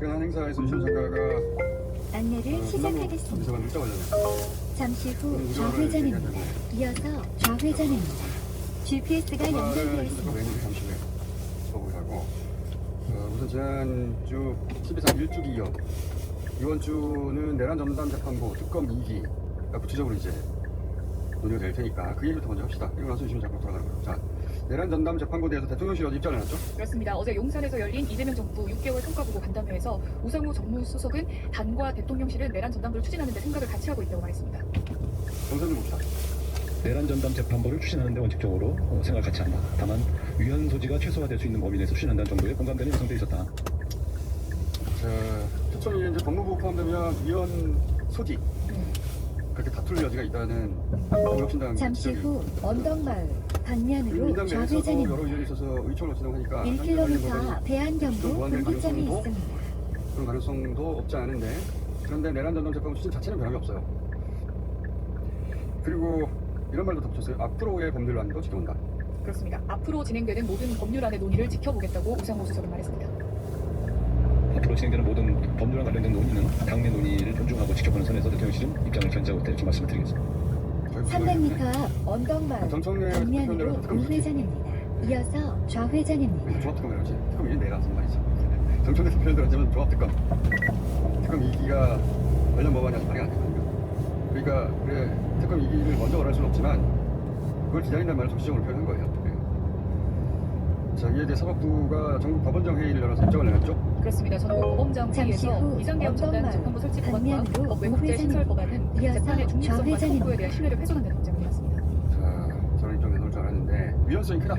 한 행사에서 유시원 작가가 안내를 시작하겠습니다. 잠시 후 좌회전입니다. 이어서 좌회전입니다. GPS가 연결되어 있습니다. 잠시 후에 보고하고 우선 지난주 TV상 1주 이어 이번 주는 내란 전담 재판부 특검 2기가 구체적으로 이제 논의가 될 테니까 그 얘기부터 먼저 합시다. 그리고 나서 유시원 작가 돌아가는 거예요. 자, 내란 전담 재판부에 대해서 대통령실이 어제 입장을 내놨죠? 그렇습니다. 어제 용산에서 열린 이재명 정부 6개월 성과보고 간담회에서 우상호 정무수석은 당과 대통령실은 내란 전담부를 추진하는 데 생각을 같이 하고 있다고 말했습니다. 정선 좀 봅시다. 내란 전담 재판부를 추진하는 데 원칙적으로 생각 같이 한다. 다만 위헌 소지가 최소화될 수 있는 범위 내에서 추진한다는 정도의 공감대는 형성되어 있었다. 자, 특정히 이제 법무부 포함되면 위헌 소지 그렇게 다툴 여지가 있다는 혁신당 잠시 후 언덕마을 방면으로 민당내에서도 좌회전입니다. 여러 의견이 있어서 의총을 진행하니까 1km 배안경로 분기점이 있습니다. 그런 가능성도 없지 않은데 그런데 내란 전담 재판부 추진 자체는 변함이 없어요. 그리고 이런 말도 덧붙였어요. 앞으로의 법률안도 지켜본다. 그렇습니다. 앞으로 진행되는 모든 법률안의 논의를 지켜보겠다고 우상호 수석은 말했습니다. 앞으로 진행되는 모든 법률안 관련된 논의는 당내 논의를 존중하고 지켜보는 선에서 대통령실은 입장을 견지하고 있다 이렇게 말씀을 드리겠습니다. 300m 앞 언덕마을 방면으로 우회전입니다. 이어서 좌회전입니다. 조합특검이라고 하지. 특검 이름 내가 쓴 말이지. 정청래 표현대로 하자면 조합특검. 특검 2기가 관련 법안이 발의 안 됐거든요. 그러니까 그래 특검 2기를 먼저 말할 수는 없지만 그걸 기다린다는 말을 정치적으로 표현한 거예요. 네. 자, 이에 대해 사법부가 전국 법원장 회의를 열어서 입장을 내놨죠. 그렇습니다. 전국 법원장 잠시 회의에서 후 비상계엄 전단 재판부 설치 법안과 방면으로 법외국제 신설 법안은 이어서 재판의 중립성과 좌회전입니다. 사법부에 대한 신뢰를 훼손한다는 입장을 내놨습니다. 자, 저는 입장 내놓을 줄 알았는데 위헌성이 크다.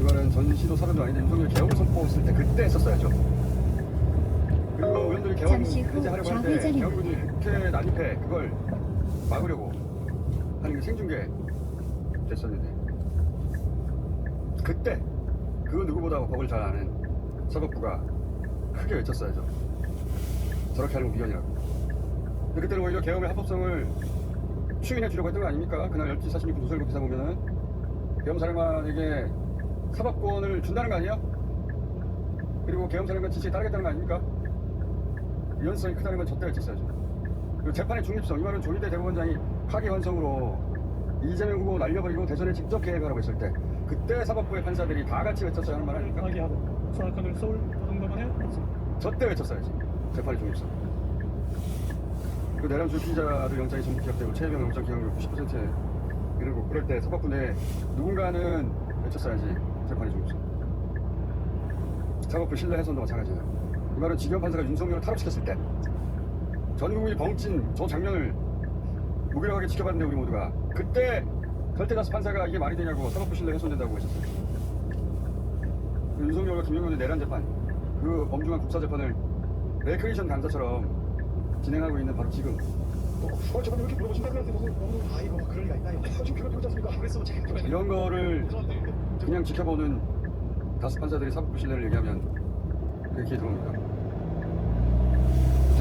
이거는 전시도 사례도 아닌데 윤석열 개헌을 선포했을 때 그때 했었어야죠. 그리고 의원들이 개헌 잠시 후 해제하려고 할 때 좌회전입니다. 개헌군이 국회 난입해 그걸 막으려고 하는 게 생중계 됐었는데 그때 그 누구보다 법을 잘 아는 사법부가 크게 외쳤어야죠. 저렇게 하는 건 위헌이라고. 근데 그때는 오히려 개헌의 합법성을 추인해 주려고 했던 거 아닙니까? 그날 12시 46분 조선일보 기사 보면은 계엄사령관에게 사법권을 준다는 거 아니에요? 그리고 계엄사령관 지시에 따르겠다는 거 아닙니까? 위헌성이 크다는 건 저때 외쳤어야죠. 그리고 재판의 중립성, 이 말은 조희대 대법원장이 파기환송으로 이재명 후보 날려버리고 대선에 직접 계획하라고 했을 때 그때 사법부의 판사들이 다 같이 외쳤어야 하는 말 아닙니까? 파기하고 수사권을 서울 고등법원에 저때 외쳤어야지. 재판의 중립성. 그 내란 주 피의자들 영장이 전부 기각되고 최혜병 영장 기각률 90% 이러고 그럴 때 사법부 내 누군가는 외쳤어야지. 재판의 중립성. 사법부 신뢰 훼손도 마찬가지예요. 이 말은 지경 판사가 윤석열을 탈옥시켰을 때 전 국민이 벙찐 저 장면을 무기력하게 지켜봤는데 우리 모두가 그때 절대다수 판사가 이게 말이 되냐고 사법부 신뢰 훼손된다고 했었어요. 윤석열과 김용현의 내란 재판 그 범중한 국사재판을 레크레이션 강사처럼 진행하고 있는 바로 지금 저번에 이렇게 물어보신다 그랬는데 너무 아이고 그럴 리가 있나요? 지금 비가 들지 않습니까? 그래서 제가 이런 거를 그냥 지켜보는 다수 판사들이 사법부 신뢰를 얘기하면 그게 기회 들어옵니다.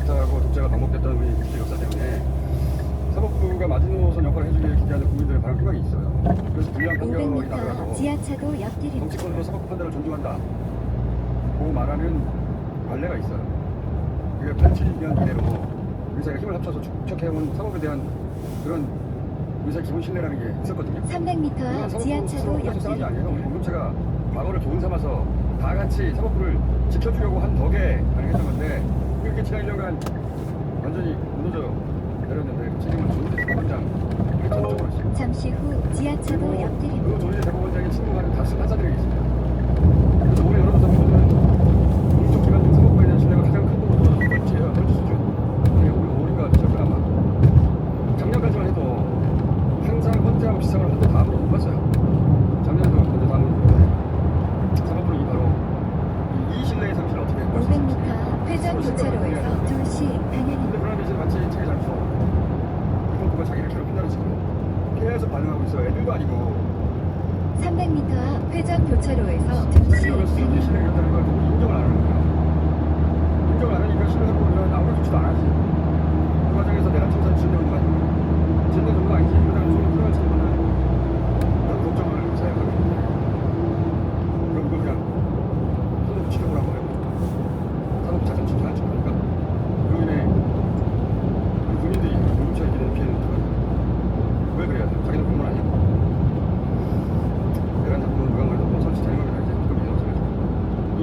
독재하고 독재가 반복됐다는 우리 국제 역사 때문에 사법부가 마지노선 역할을 해주길 기대하는 국민들의 바람 희망이 있어요. 그래서 불리한 판결이 500m 나더라도 지하차도 옆길입니다. 정치권으로 사법부 판단을 존중한다 고 말하는 관례가 있어요. 그게 87년 이래로 우리 사회가 힘을 합쳐서 축적해온 사법에 대한 그런 우리 사회 기본 신뢰라는 게 있었거든요. 300m 앞 지하차도 사람이 옆길입니다. 아니에요. 우리 공동체가 과거를 교훈 삼아서 다 같이 사법부를 지켜주려고 한 덕에 가능했던 건데 그렇게 지난 1년간 완전히 무너져 내렸는데 그 책임을 조희대 대법원장 전적으로 했어요. 잠시 후 지하차도 그 옆길입니다. 조희대 대법원장의 친구하는 다수 판사들에게 있습니다. 그래서 올해 여론조사 보면은 공적기관 등 사법부에 대한 신뢰가 가장 큰 부분으로 멀티예요. 멀티 수준. 이게 올해가 되죠 아마. 작년까지만 해도 항상 헌재하고 비상을 헌재 다음으로 못 봤어요. 작년에도 헌재 다음으로 못 봤어요. 사법부는 이 바로 이 신뢰의 상실을 어떻게 할수 있을지. 500m 앞 회전 교차로에서 2시 근데 방향입니다. 그러면 이제 마치 책이 잘 써. 이동부가 자기를 괴롭힌다는 식으로 계속 반응하고 있어요. 애들도 아니고. 300m 앞 회전 교차로에서 이러면서 2시 신뢰를 방향입니다. 잃었다는 걸 누구 인정을 안 하는 거야. 인정을 안 하니까 신뢰를 보면 아무런 조치도 안 하지. 그 과정에서 내란 청산 진행을 하는 거야. 진행 정도가 아니지. 그러다 손을 풀어야지. 그런 걱정을 자유하게. 그럼 그거 그냥 손으로 지켜보라고 해요.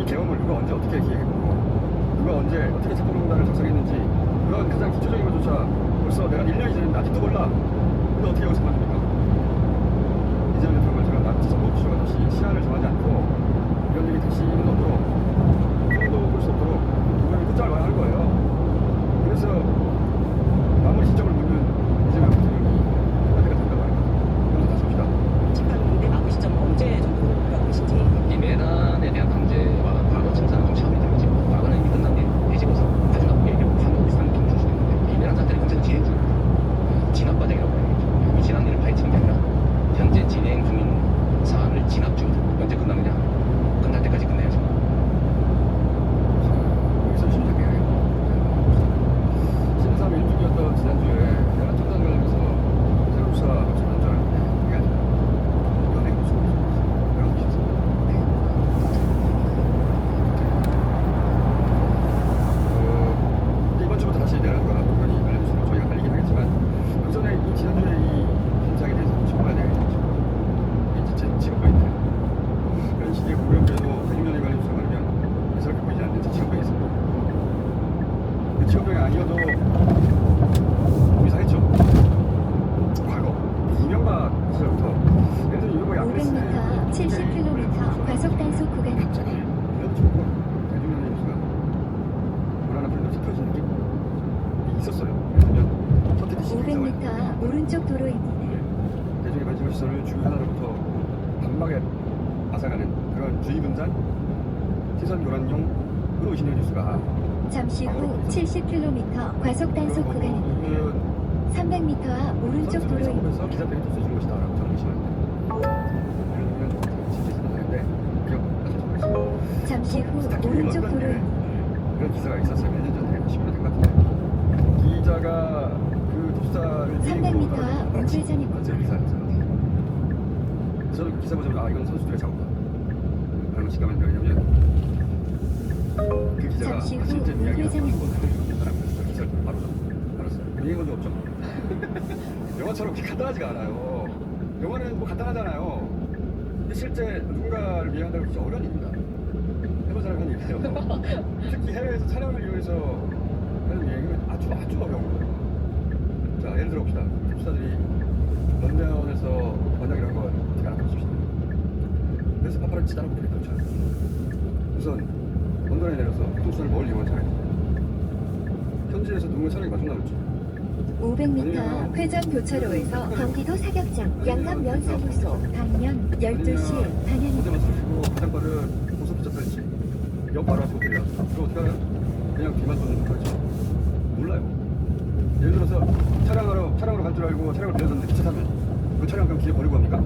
이 계엄을 누가 언제 어떻게 기획했고 누가 언제 어떻게 체포명단을 작성했는지 그런 가장 기초적인 것조차 벌써 내가 1년이 지났는데 아직도 몰라. 근데 어떻게 여기서 만듭니까? 이재명 대통령을 제가 납치 정보부처가 다시 시한을 정하지 않고 이런 일이 다시는 없도록 꿈도 볼 수 없도록 분명히 끝장을 봐야 할 거예요. 그래서 마무리 시점을 묻는 이재명 대통령이 그때가 된다고 합니다. 그래서 다시 봅시다. 재판의 마무리 시점 언제 정도라고 보신지. 이 내란에 대한 강제와 과거 청산은 좀 차원이 다르지. 과거는 이미 끝난 일, 뒤집어서 아주 나쁘게 얘기하고 상경 줄 수도 있는데 이 내란 사태는 현재 진행 중입니다. 진압 과정이라고 해야겠죠. 이 지난 일을 파헤치는 게 아니라 현재 진행 중인 사안을 진압 중. 언제 끝나느냐? 끝날 때까지 끝내야죠. 여기서 시작해요. 신삼 1주기였던 지난주에 내란 청산 관련해서 새로운 수사 마치는 줄 알았는데 그게 아니라 연행 무슨 여러분 보셨습니다. 이번 주부터 다시 내란과 북한이 관련 뉴스로 저희가 달리긴 하겠지만 그 전에 이 지난주에 이 현상에 대해서 좀 짚어봐야 되겠죠. 이게 제 직업병인데 이런 시기에 공교롭게도 대중연예 관련 뉴스가 많으면 예사롭게 보이지 않는 제 직업병이 있습니다. 그 직업병이 아니어도 이상했죠. 과거 이명박 시절부터 예를 들어 이명박이 안 그랬으면 500m, 70km 과속 단속 구간입니다. 갑자기 이런 정보 대중연예 뉴스가 불안한 프레임으로 짚어지는 느낌 있었어요. 예를 들면 서태지 씨 500m 오른쪽 도로입니다. 대중의 관심과 시선을 주요 하나로부터 단박에 앗아가는 그런 주의 분산 시선 교란용으로 의심되는 뉴스가 잠시 후 70km 과속 단속 구간입니다. 300m 앞 오른쪽 선수들이 도로입니다. 작업해서 기자들이 tos해주는 것이다라고 저는 의심합니다. 이런 실제 있었는데 기억하실 잠시 후 오른쪽 도로입니다. 그런 기사가 있었어요. 몇 년 전에 10년 된 것 같은데 기자가 그 독사를 300m 앞 우회전입니다. 어제 기사였어요. 저는 그 기사 보자마자 아 이건 선수들의 작업이다. 라는 직감이 왜냐면 그 기자가 잠시 후 실제 이야기가 우회전입니다. 사람이었어요. 기사를 바로 알았어요. 얘기한 건적 없죠. 영화처럼 그렇게 간단하지가 않아요. 영화는 뭐 간단하잖아요. 근데 실제 누군가를 위해 한다고 진짜 어려운 일입니다. 해본 사람이 하는 얘기예요. 특히 해외에서 촬영을 이용해서 하는 여행은 아주 어려운 거예요. 자, 예를 들어 봅시다. 기숙사들이 런던에서 만나기로 한 걸 어떻게 알아보십시오. 그래서 파파라치 따라오게 됐던 차. 우선 런던에 내려서 교통수단을 뭘 이용한 차례. 현지에서 누군가 차량이 마중 나올지. 500m 앞 회전 교차로에서 경기도 사격장 양감면사무소 방면 12시 방향입니다. 어제만 쓰시고 가장 빠른 고속기차 탈지. 역 바로 앞에 호텔이야. 그거 어떻게 알아요? 그냥 뒤만 쏘는 거죠. 몰라요. 예를 들어서 차량으로 갈 줄 알고 차량을 빌렸는데 기차 타면 그 차량 그럼 길에 버리고 갑니까?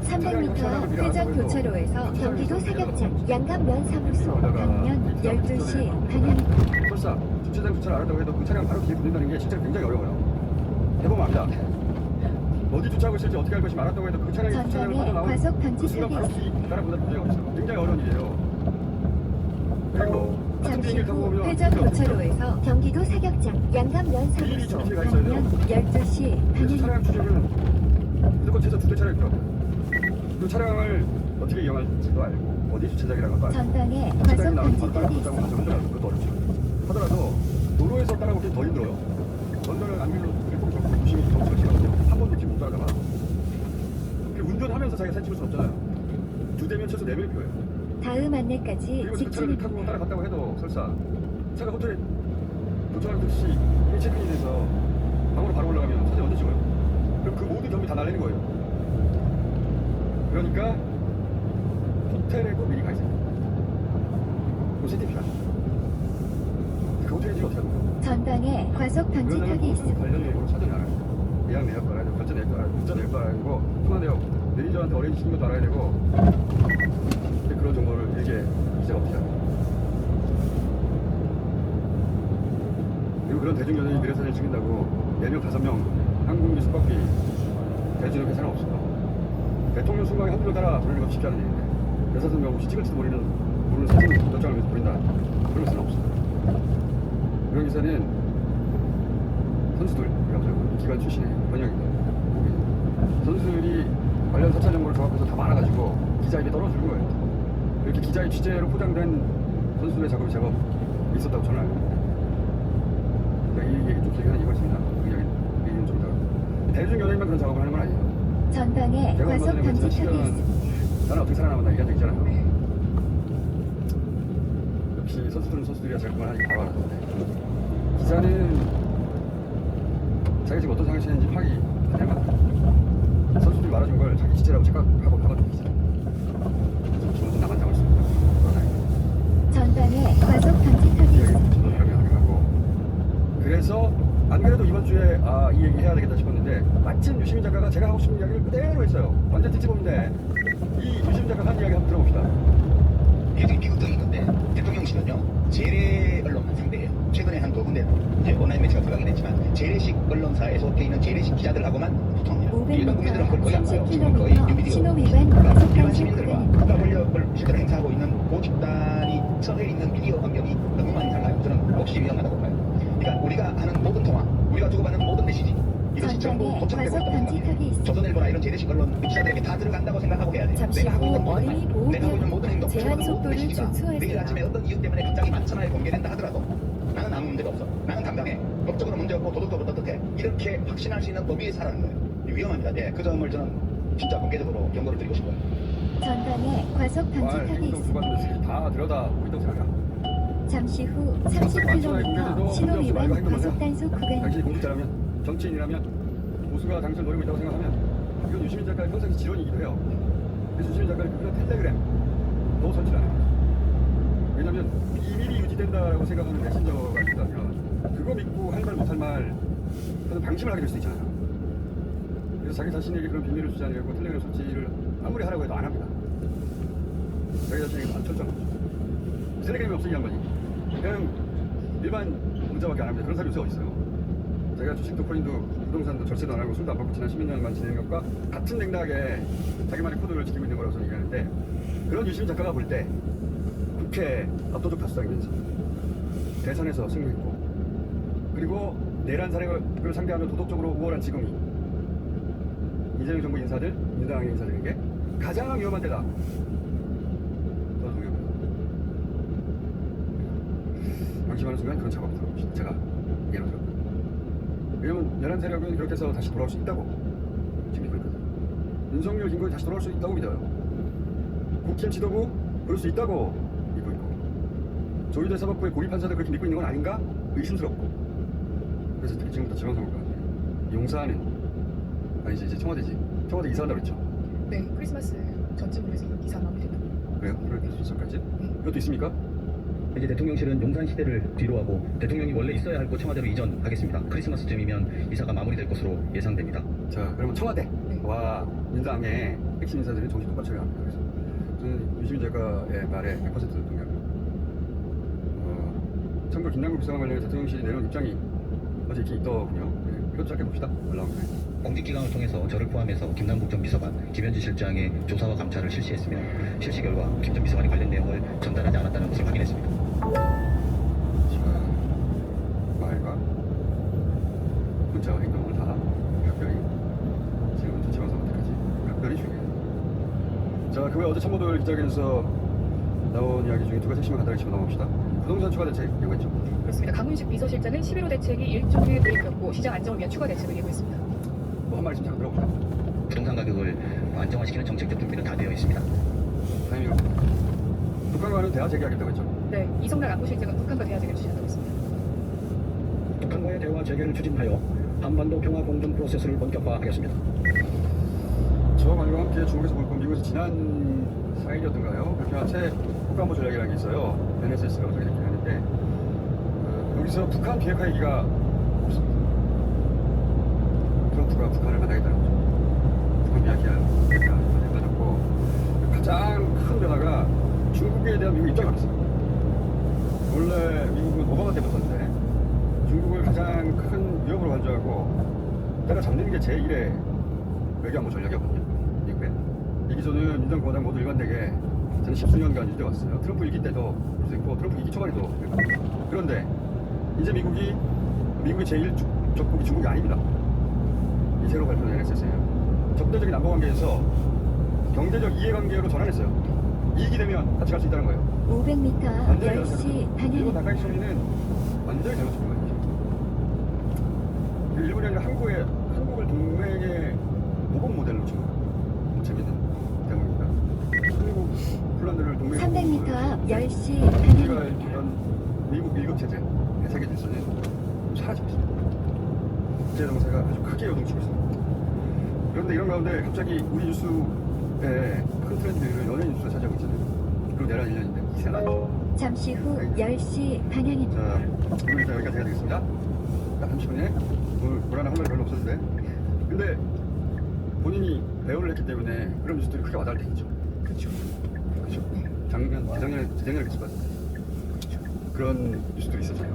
300m 앞 회전 교차로에서 경기도 사격장 양감면사무소 방면 12시 방향입니다. 설사 주차장 주차를 안 한다고 해도 그 차량 바로 뒤에 붙는다는 게 실제로 굉장히 어려워요. 해보면 압니다. 어디 주차하고 있을지 어떻게 할 것이 알았다고 해도 그 차량이 주차장을 전방에 빠져나오면 과속 그 순간 방지턱이 바로 있습니다. 뒤 따라보다 문제가 없어요. 굉장히 어려운 일이에요. 그리고 같은 잠시 비행기를 타고 후 오면 회전 그게 어떻게 교차로에서 경기도 사격장 양감면사무소 방면 12시 그래서 차량 방향입니다. 추적은 무조건 최소 2대 차량이 필요합니다. 그 차량을 어떻게 이용할지도 알고 어디 주차장이라는 것도 알고 전방에 과속 주차장이 나오면 바로 따라 방지턱이 붙자고 있습니다. 하더라도 그것도 어렵죠. 하더라도 도로에서 따라오기 더 힘들어요. 런던은 안길로 일본 정도 조심히 정치가 심한데 한 번도 지금 못 따라가봐. 운전하면서 자기가 사진 찍을 수 없잖아요. 2대면 최소 4명이 필요해요. 다음 안내까지 그리고 그 차를 직진입니다. 타고 따라갔다고 해도 설사 차가 호텔에 도착하는 듯이 이미 체크인이 돼서 방으로 바로 올라가면 사진 언제 찍어요? 그럼 그 모든 경비 다 날리는 거예요. 그러니까 호텔에 꼭 미리 가 있어요. 그 세팅 필요하죠. 그 호텔에 지금 어떻게 하는 거예요? 전방에 과속 방지턱이 있습니다. 관련 여행으로 사전에 알아요. 예약 내역도 알아야 되고, 결제 내역도 알아야 되고, 문자 내역도 알아야 되고, 통화 내역, 매니저한테 어레인지 시킨 것도 알아야 되고, 근데 그런 정보를 이게 기자가 어떻게 알아요? 그리고 그런 대중연예인 미래사진을 찍는다고 4명, 5명 한국인 숙박비 대주는 회사는 없어요. 대통령 순방에 한두 명 따라 돌리는 건 쉽지 않은 일인데, 5명 없이 찍을지도 모르는 사진을 몇 장을 위해서 버린다. 그런 회사는 없어요. 그런 기사는 선수들, 기관 출신의 번역입니다. 선수들이 관련 사찰 정보를 조합해서 다 말아가지고 기자 입에 떨어주는 거예요. 이렇게 기자의 취재로 포장된 선수들의 작업이 제법 있었다고 저는 알고 있습니다. 그러니까 이 얘기 좀 길게 하는 이유가 있습니다. 그 얘기는 좀 이따가. 대중 연예인만 그런 작업을 하는 건 아니에요. 전방에 제가 과속 얼마 전에 방지턱이 있습니다. 나는 어떻게 살아남았나 얘기한 적 있잖아요. 네. 역시 선수들은 선수들이야 잘 그만하지 바로 알았는데 기자는 자기가 지금 어떤 상황이 치는지 파악이 안 되면 선수들이 말해준 걸 자기 취재라고 착각하고 박아주고 기자. 그래서 나만 당할 수 있다. 전방에 과속 방지턱이 있습니다. 저도 변명하게 하고 그래서 안 그래도 이번 주에 이 얘기 해야 되겠다 싶었는데 마침 유시민 작가가 제가 하고 싶은 이야기를 그대로 했어요. 완전 찌찌보인데 이 유시민 작가가 한 이야기 한번 들어봅시다. 이게 되게 비극적인 건데 대통령실은요 재래 언론만 상대해요. 최근에 한 2군데 이제 온라인 매체가 들어가긴 했지만 재래식 언론사에 속해 있는 재래식 기자들하고만 소통합니다. 일반 국민들은 그걸 거의 안 봐요. 지금 거의 30km 뉴미디어 신호 위반 과속 일반 단속 시민들과 구간입니다. 국가 권력을 실제로 행사하고 있는 그 집단이 처해 있는 미디어 환경이 너무 많이 달라요. 저는 몹시 위험하다고 봐요. 그러니까 우리가 하는 모든 통화, 우리가 주고받는 모든 메시지 이것이 전부 전방에 도착되고 과속 있다고 생각해요. 방지턱이 있습니다. 조선일보나 이런 재래식 언론 기자들에게 다 들어간다고 생각하고 해야 돼요. 잠시 내가 하고 후 있는 모든 말, 어린이 보호 내가 하고 있는 모든 행동, 제한 모든 속도를 메시지가 준수하세요. 내일 아침에 어떤 이유 때문에 갑자기 만천하에 공개된다 하더라도 나는 아무 문제가 없어. 나는 당당해. 법적으로 문제 없고 도덕적으로 떳떳해. 이렇게 확신할 수 있는 법위에 살아는 거예요. 위험합니다. 네, 그 점을 저는 진짜 공개적으로 경고를 드리고 싶어요. 전방에 과속 말 방지턱이 행동 있습니다. 주관 메시지 다 들여다보고 있다고 생각해요. 잠시 후 만천하에 30km 신호 공개돼도 위반 말과 행동을 과속 해요. 단속 구간입니다. 당신이 공직자라면 정치인이라면 보수가 당신을 노리고 있다고 생각하면 이건 유시민 작가의 평상시 지론이기도 해요. 그래서 유시민 작가는 그런 텔레그램도 설치를 안 해요. 왜냐하면 비밀이 유지된다고 생각하는 메신저가 있다면 그거 믿고 할 말 못할 말 그런 방심을 하게 될 수도 있잖아요. 그래서 자기 자신에게 그런 비밀을 주지 않으려고 텔레그램 설치를 아무리 하라고 해도 안 합니다. 자기 자신에게 안 철저한 거죠. 텔레그램이 없으니 한 거지. 그냥 일반 문자밖에 안 합니다. 그런 사람이 요새 어디 있어요. 제가 주식도 코인도 부동산도 절세도 안 하고 술도 안 먹고 지난 10년만 지낸 것과 같은 맥락에 자기만의 코드를 지키고 있는 거라고 저는 얘기하는데 그런 유시민 작가가 볼 때 국회 압도적 다수당이면서 대선에서 승리했고 그리고 내란 사례를 상대하며 도덕적으로 우월한 지금이 이재명 정부 인사들, 민주당의 인사들에게 가장 위험한 데다. 저는 동의합니다. 방심하는 순간 그런 작업이 들어갑니다. 제가 예로 들어. 왜냐면 내란 세력은 그렇게 해서 다시 돌아올 수 있다고 지금 믿고 있거든요. 윤석열, 김건희 다시 돌아올 수 있다고 믿어요. 국힘 지도부 그럴 수 있다고 믿고 있고 조희대 사법부의 고위 판사들 그렇게 믿고 있는 건 아닌가 의심스럽고 그래서 특히 지금부터 지방선거가 용사는 아니지 이제 청와대 이사한다고 그랬죠. 네, 크리스마스 전쯤으로 해서 이사 마무리됐다고. 그래요? 그렇게 순서까지? 이것도 있습니까? 이제 대통령실은 용산 시대를 뒤로하고 대통령이 원래 있어야 할 곳 청와대로 이전하겠습니다. 크리스마스쯤이면 이사가 마무리될 것으로 예상됩니다. 자 그러면 청와대와 민당의 핵심 인사들이 정신 똑바로 차려야 합니다. 그래서 저는 유시민 작가의 말에 100% 동의합니다. 참고로 김남국 비서관 관련해 대통령실이 내놓은 입장이 어제 이렇게 있더군요. 네, 이것도 짧게 봅시다. 올라온 거예요. 공직기강을 통해서 저를 포함해서 김남국 전 비서관, 김현지 실장의 조사와 감찰을 실시했으며 실시 결과 김 전 비서관이 관련 내용을 전달하지 않았다는 것을 확인했습니다. 자, 말과 문자와 행동을 다 각별히 지금부터 지방선거 때까지 각별히 중요해요. 자, 그 외 어제 참모들 기자회견에서 나온 이야기 중에 두 가지 핵심을 간단히 짚어넘어봅시다. 부동산 추가 대책 예고했죠. 그렇습니다. 강훈식 비서실장은 11호 대책이 일종의 도입이었고 시장 안정을 위한 추가 대책을 예고했습니다. 뭐 한 말씀 잠깐 들어봅시다. 부동산 가격을 안정화시키는 정책적 준비는 다 되어 있습니다. 타이밍을 북한과는 대화 재개하겠다고 했죠. 네, 이성락 안보실장은 북한과 대화책을 추진한다고 했습니다. 북한과의 대화 재개를 추진하여 한반도 평화 공존 프로세스를 본격화하겠습니다. 저와 관과 함께 중국에서 볼 건 미국에서 지난 4일이었던가요? 발표한 새 국가안보 전략이라는 게 있어요. NSS라고 저희들끼리 하는데 여기서 북한 비핵화 얘기가 없습니다. 트럼프가 북한을 만나겠다는 거죠. 북한 이야기가 빠졌고 가장 큰 변화가 중국에 대한 미국 입장이 바뀌었어요. 원래 미국은 오바마 때부터인데 중국을 가장 큰 위협으로 간주하고 때려잡는 게 제1의 외교안보 전략이었거든요. 미국에. 이기조는 민정공화당 모두 일관되게 저는 10수년간 유지해 왔어요. 트럼프 일기 때도 그랬고 트럼프 일기 초반에도 그랬거든요. 그런데 이제 미국의 제1 적국이 중국이 아닙니다. 이 새로 발표된 NSS예요. 적대적인 남북관계에서 경제적 이해관계로 전환했어요. 이익이 되면 같이 갈 수 있다는 거예요. 500m 완전히 10시 일본 방향입니다. 나카이 총리는 완전히 잘못된 거예요. 일본이 아니라 한국을 동맹의 모범 모델로 지금 재밌는 대목입니다. 한국 폴란드를 동맹 300m 앞 10시 우리가 방향입니다. 알던 미국 1급 체제 세계 질서는 사라지고 있습니다. 국제 정세가 아주 크게 요동치고 있습니다. 그런데 이런 가운데 갑자기 우리 뉴스의 큰 트렌드를 연예인 뉴스가 차지하고 있잖아요. 그리고 내란 1년인데 이상하죠. 잠시 후 10시 방향입니다. 자, 오늘 일단 여기까지 해야 되겠습니다. 딱 30분에 오늘 고라나 한 말이 별로 없었는데 근데 본인이 배우를 했기 때문에 그런 뉴스들이 크게 와닿을 테겠죠. 그렇죠. 그렇죠. 재작년에 그랬을 것 같은데 그런 뉴스들이 있었잖아요.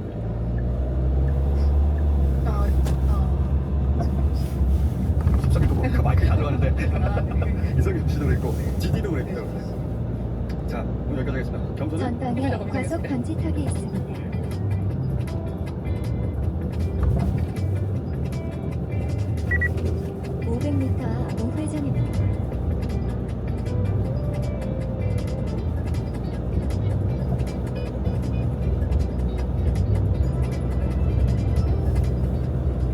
속삭이도 뭐 마이크 다 들어가는데 이성균 씨도 그랬고 GD도 그랬고 자 오늘 여기까지 하겠습니다. 겸손은 전방에 과속 방지턱이 있습니다. 우회전입니다.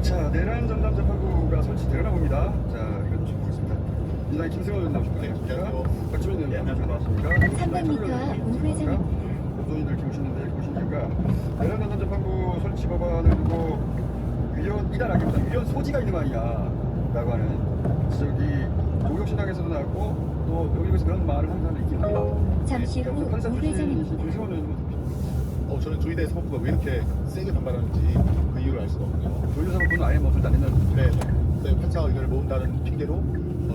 자 내란 전담 재판부가 설치되려나 봅니다. 자 이건 좀 보겠습니다. 민주당의 김승원 나오셨습니다. 박지민 의원 나오셨습니다. 300m 우회전입니다. 법조인들 이렇게 오시는 이유가 내란 전담 재판부 설치 법안을 두고 위헌이다라기보다 위헌 소지가 있는 거 아니냐 라고 하는 지적이 조국신당에서도 나왔고 또 여기서 그런 말을 하는 사람이 있긴 합니다. 잠시 후 판사 출신이신 우회전입니다. 김승원 의원은 저는 조희대 사법부가 왜 이렇게 세게 반발하는지 그 이유를 알 수가 없고요. 조윤 사법부는 아예 뭐 둘 다 냈는 네, 네. 판사 의견을 모은다는 핑계로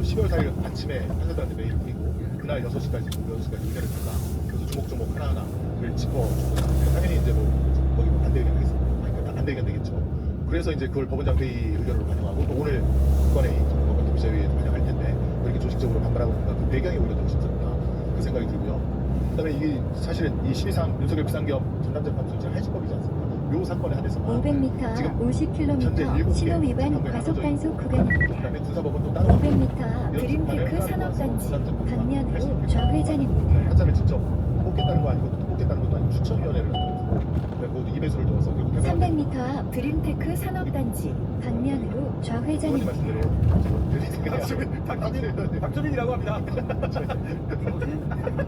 12월 4일 아침에 판사들한테 메일을 보내고 그날 6시까지 의견을 듣다. 그래서 조목조목 하나하나를 짚어주고 당연히 이제 뭐 거기 반대 의견 하겠습니다. 그러니까 반대 의견 되겠죠. 그래서 이제 그걸 법원장 회의 의견으로 반영하고 또 오늘 법관회의, 법관 비서회의에 반영할 텐데 왜 이렇게 조직적으로 반발하고 있는가 그 배경이 오히려 더 심상하다 그 생각이 들고요. 그다음에 이게 사실은 이 12.3 윤석열 비상겸 전담재판부 설치를 해지법이지 않습니까? 요 사건에 한해서만 500m 지금 50km 신호 위반 과속 단속 구간입니다. 그다음에 군사법은 또 따로 500m 그린테크 산업단지 방면으로 좌회전입니다. 판사를 직접 뽑겠다는 거 아니고 또 뽑겠다는 것도 아니고 추천위원회를 만들어서 그것도 2배수를 넣어서 결국 300m 앞 그린테크 산업단지 방면으로 그런 좌회전입니다. 말씀드려요. 박조민이라고 합니다.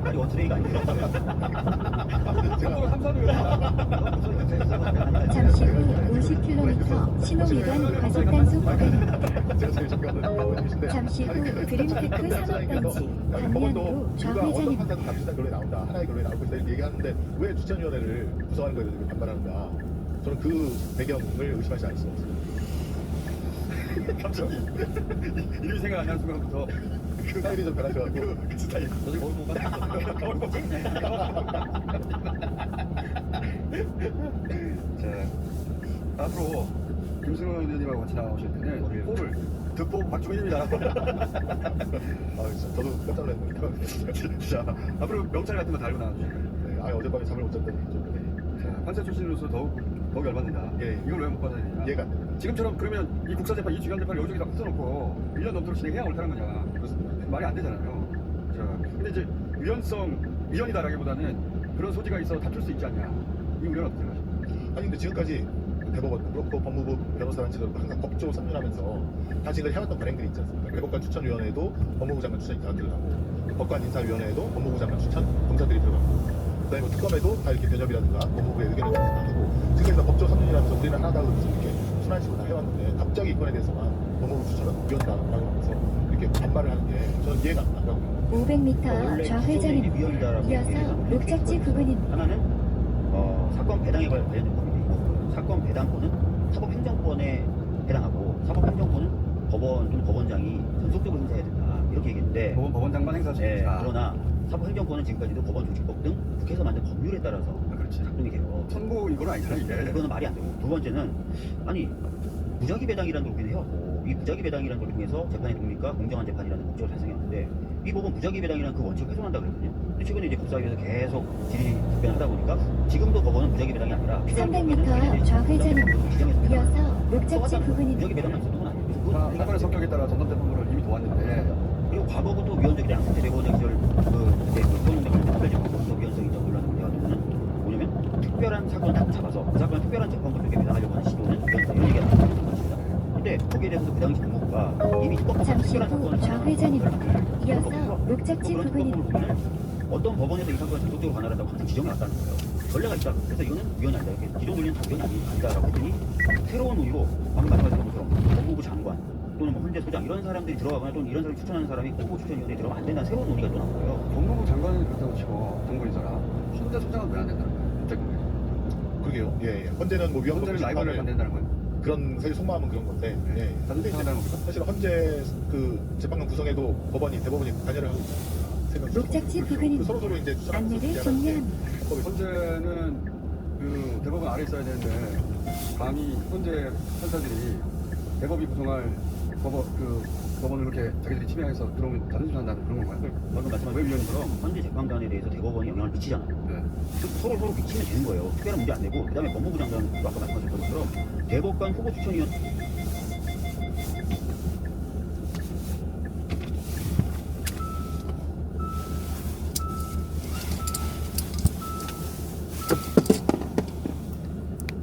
아니 원트레이가 아니에요. 참고로 3사는 잠시 후 50km 신호 위반 과속 단속 구간입니다. 제가 제일 존경하는 의원님이신데 잠시 후 그린테크 산업단지 방면으로 어떤 좌회전입니다. 판사도 비슷한 결론이 나온다. 하나의 결론이 나올 것이다. 이렇게 얘기하는데 왜 추천위원회를 구성하는 거에 대해서 반발하는가. 저는 그 배경을 의심하지 않을 수 없습니다. 갑자기 이름이 생각 안 나는 순간부터 그 스타일이 좀 변하셔가지고 그 스타일 너희 거울 보고 자 앞으로 김승원 의원님하고 같이 나오실 때는 호를 득보 박주민입니다. 아, 진짜 저도 깜짝 놀랐네요. 자 앞으로 명찰 같은 거 달고 나와주실 거예요. 네, 어젯밤에 잠을 못 잤더니 좀 자 판사 출신으로서 더욱 열받는다. 예. 이걸 왜 못 받아야 되냐? 이해가 안 됩니다. 지금처럼 그러면 이 국사재판, 이 중요한재판을 여기저기다 붙여놓고 1년 넘도록 진행해야 옳다는 거냐? 그렇습니다. 네. 말이 안 되잖아요. 자, 근데 이제 위헌이다라기보다는 그런 소지가 있어 다툴 수 있지 않냐? 이 우려는 어떻게 생각하십니까? 아니 근데 지금까지 대법원 그렇고 법무부 변호사단체도 항상 법조 선전하면서 다 지금 해왔던 발행들이 있지 않습니까? 대법관 추천위원회에도 법무부 장관 추천이 다 들어가고 법관 인사위원회에도 법무부 장관 추천 검사들이 들어가고 그다음에 뭐 특검에도 다 이렇게 변협이라든가 법무부의 의견을 다 하고 지금 다 법조 선전이라면서 우리는 하나다 그러면서 이렇게 순환 식으로 다 해왔는데 갑자기 이 건에 대해서만 법무부 추천은 위헌이다라고 하면서 이렇게 반발을 하는 게 저는 이해가 안 가고요. 500m 좌회전입니다. 이어서 목적지 부근입니다. 하나는 사건 배당에 관련된 법인데 이거 사건 배당권은 사법행정권에 해당하고 사법행정권은 법원 또는 법원장이 전속적으로 행사해야 된다 이렇게 얘기했는데 법원장만 행사할 수 있다. 그러나 사법행정권은 지금까지도 법원조직법 등 국회에서 만든 법률에 따라서 그렇지. 작동이 돼요. 선고 이거는 아니잖아 이게. 그거는 말이 안 되고 두 번째는 아니 무작위 배당이라는 걸 우리는 해왔고 이 무작위 배당이라는 걸 통해서 재판의 독립과 공정한 재판이라는 목적을 달성했는데 이 법은 무작위 배당이라는 그 원칙을 훼손한다 그랬거든요. 근데 최근에 이제 국사위에서 계속 질의 답변하다 보니까 지금도 법원은 무작위 배당이 아니라 300m 좌회전입니다. 이어서 목적지 부근입니다. 무작위 배당만 있었던 건 아니에요. 사건의 성격에 따라 전담대법원을 이미 도왔는데 그리고 과거부터 위헌적이지 않고 대법원장 시절 그 소년들 잠시 후 좌회전입니다. 이어서 목적지 부근입니다. 어떤 법원에서 이 사건을 적극적으로 관할한다고 항상 지정해 왔다는 거예요. 전례가 있다. 그래서 이거는 위헌이 아니다. 이렇게 기존 논리는 다 위헌이 아니다라고 했더니 새로운 논리로 방금 말씀하신 것처럼 법무부 장관 또는 뭐 헌재 소장 이런 사람들이 들어가거나 또는 이런 사람을 추천하는 사람이 후보 추천위원회에 들어가면 안 된다는 새로운 논리가 또 나온 거예요. 법무부 장관은 그렇다고 치고 정권이잖아. 헌재 소장은 왜 안 된다는 거야? 국제국에. 그러게요. 예, 예. 헌재는 뭐 위헌 헌재를 라이벌을 안 된다는 건 그런 사실 속마음은 그런 건데. 예. 다들 생각하는 겁니까? 사실 헌재 그 재판관 구성에도 대법원이 관여를 하고 생각. 목적지 부근입니다. 서로 이제 안내를 종료합니다. 헌재는 그 대법원 아래 있어야 되는데 감히 헌재 판사들이 대법이 구성할 법원을 그렇게 자기들이 침해해서 들어오면 자존심 상한다는 그런 건가요? 방금 말씀하신 왜 위헌이죠? 것처럼 현재 재판관에 대해서 대법원이 영향을 미치잖아요. 네. 서로 미치면 되는 거예요. 특별한 문제 안 되고 그다음에 법무부 장관 아까 말씀하신 것처럼 대법관 후보 추천위원